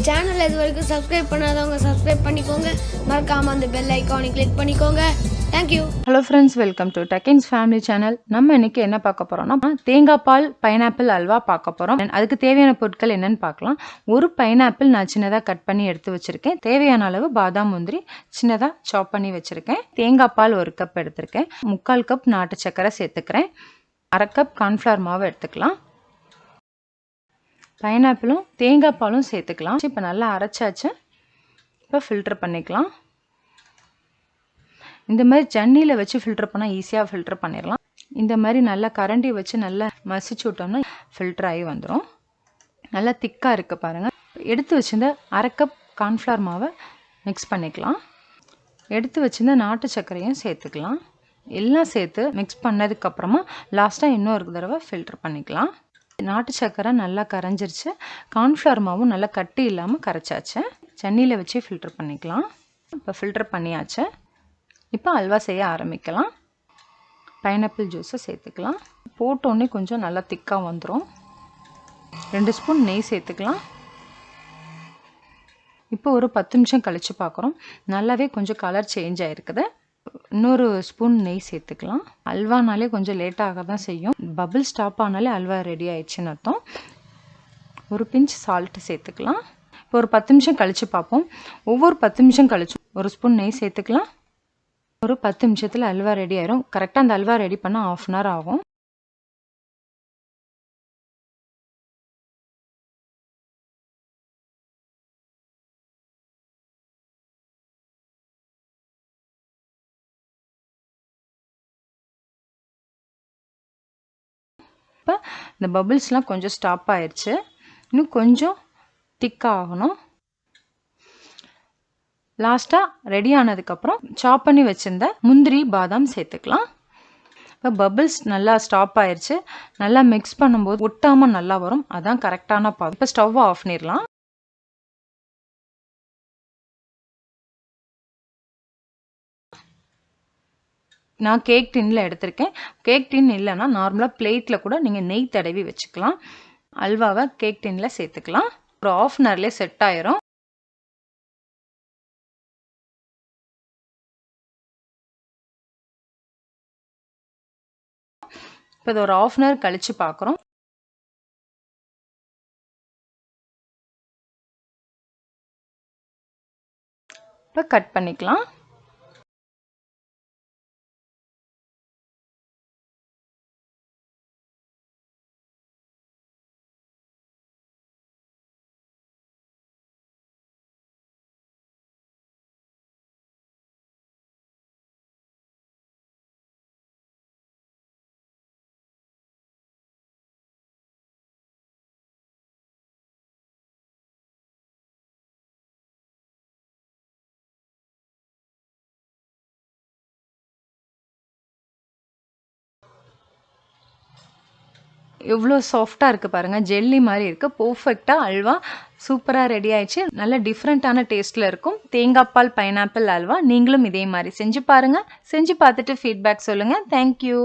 சேனலை இது வரைக்கும் சப்ஸ்கிரைப் பண்ணாதவங்க சப்ஸ்கிரைப் பண்ணிக்கோங்க. மறக்காமல் அந்த பெல் ஐக்கானை கிளிக் பண்ணிக்கோங்க. Thank you. Hello friends, welcome to Techins family channel. நம்ம இன்னைக்கு என்ன பார்க்க போகிறோம்னா தேங்காய் பால் பைனாப்பிள் அல்வா பார்க்க போகிறோம். அதுக்கு தேவையான பொருட்கள் என்னென்னு பார்க்கலாம். ஒரு பைனாப்பிள் நான் சின்னதாக கட் பண்ணி எடுத்து வச்சுருக்கேன். தேவையான அளவு பாதாம் முந்திரி சின்னதாக சாப் பண்ணி வச்சுருக்கேன். தேங்காய் பால் 1 கப் எடுத்திருக்கேன். 3/4 கப் நாட்டு சர்க்கரை சேர்த்துக்கிறேன். 1/2 கப் கார்ன்ஃப்ளவர் மாவு எடுத்துக்கலாம். பைனாப்பிளும் தேங்காய் பாலும் சேர்த்துக்கலாம். இப்போ நல்லா அரைச்சாச்சு. இப்போ ஃபில்டர் பண்ணிக்கலாம். இந்த மாதிரி ஜன்னியில் வச்சு ஃபில்டர் பண்ணால் ஈஸியாக ஃபில்டர் பண்ணிடலாம். இந்த மாதிரி நல்லா கரண்டி வச்சு நல்லா மசிச்சு விட்டோம்னா ஃபில்டர் ஆகி வந்துடும். நல்லா திக்காக இருக்குது பாருங்கள். எடுத்து வச்சுருந்த 1/2 கப் கார்ன்ஃப்ளவர் மாவை மிக்ஸ் பண்ணிக்கலாம். எடுத்து வச்சுருந்த நாட்டு சர்க்கரையும் சேர்த்துக்கலாம். எல்லாம் சேர்த்து மிக்ஸ் பண்ணதுக்கப்புறமா லாஸ்ட்டாக இன்னொரு தடவை ஃபில்டர் பண்ணிக்கலாம். நாட்டு சர்க்கரை நல்லா கரைஞ்சிருச்சு. கார்ன்ஃப்ளவர் மாவும் நல்லா கட்டி இல்லாமல் கரைச்சாச்சு. ஜன்னியில் வச்சு ஃபில்டர் பண்ணிக்கலாம். இப்போ ஃபில்டர் பண்ணியாச்சு. இப்போ அல்வா செய்ய ஆரம்பிக்கலாம். பைனாப்பிள் ஜூஸை சேர்த்துக்கலாம். போட்டோன்னே கொஞ்சம் நல்லா திக்காக வந்துடும். 2 ஸ்பூன் நெய் சேர்த்துக்கலாம். இப்போ ஒரு 10 நிமிஷம் கழித்து பார்க்குறோம். நல்லாவே கொஞ்சம் கலர் சேஞ்ச் ஆகிருக்குது. இன்னொரு ஸ்பூன் நெய் சேர்த்துக்கலாம். அல்வானாலே கொஞ்சம் லேட்டாக தான் செய்யும். பபிள் ஸ்டாப் ஆனாலே அல்வா ரெடி ஆயிடுச்சுன்னு அர்த்தம். ஒரு பிஞ்ச் சால்ட்டு சேர்த்துக்கலாம். இப்போ ஒரு 10 நிமிஷம் கழித்து பார்ப்போம். ஒவ்வொரு 10 நிமிஷம் கழிச்சு ஒரு ஸ்பூன் நெய் சேர்த்துக்கலாம். ஒரு 10 நிமிஷத்தில் அல்வா ரெடி ஆயிரும். கரெக்டாக அந்த அல்வா ரெடி பண்ணால் 1/2 அன் ஹவர் ஆகும். இப்போ இந்த பபிள்ஸ்லாம் கொஞ்சம் ஸ்டாப் ஆயிடுச்சு. இன்னும் கொஞ்சம் திக்காக ஆகணும். லாஸ்ட்டாக ரெடி ஆனதுக்கப்புறம் சாப் பண்ணி வச்சுருந்த முந்திரி பாதாம் சேர்த்துக்கலாம். இப்போ பபிள்ஸ் நல்லா ஸ்டாப் ஆயிடுச்சு. நல்லா மிக்ஸ் பண்ணும்போது ஒட்டாமல் நல்லா வரும். அதான் கரெக்டான பாகு. இப்போ ஸ்டவ் ஆஃப் பண்ணிடலாம். நான் கேக் டின்னில் எடுத்திருக்கேன். கேக் டின் இல்லைன்னா நார்மலாக பிளேட்டில் கூட நீங்கள் நெய் தடவி வச்சுக்கலாம். அல்வாவை கேக் டின்னில் சேர்த்துக்கலாம். ஒரு 1/2 அன் ஹவர்லேயே செட் ஆயிரும். இப்போ இது ஒரு 1/2 அன் ஹவர் கழித்து பார்க்குறோம். இப்போ கட் பண்ணிக்கலாம். எவ்வளோ சாஃப்டாக இருக்குது பாருங்கள். ஜெல்லி மாதிரி இருக்குது. பர்ஃபெக்டாக அல்வா சூப்பராக ரெடி ஆயிடுச்சு. நல்ல டிஃப்ரெண்ட்டான டேஸ்ட்டில் இருக்கும். தேங்காய் பால் பைனாப்பிள் அல்வா நீங்களும் இதே மாதிரி செஞ்சு பாருங்கள். செஞ்சு பார்த்துட்டு ஃபீட்பேக் சொல்லுங்கள். தேங்க்யூ.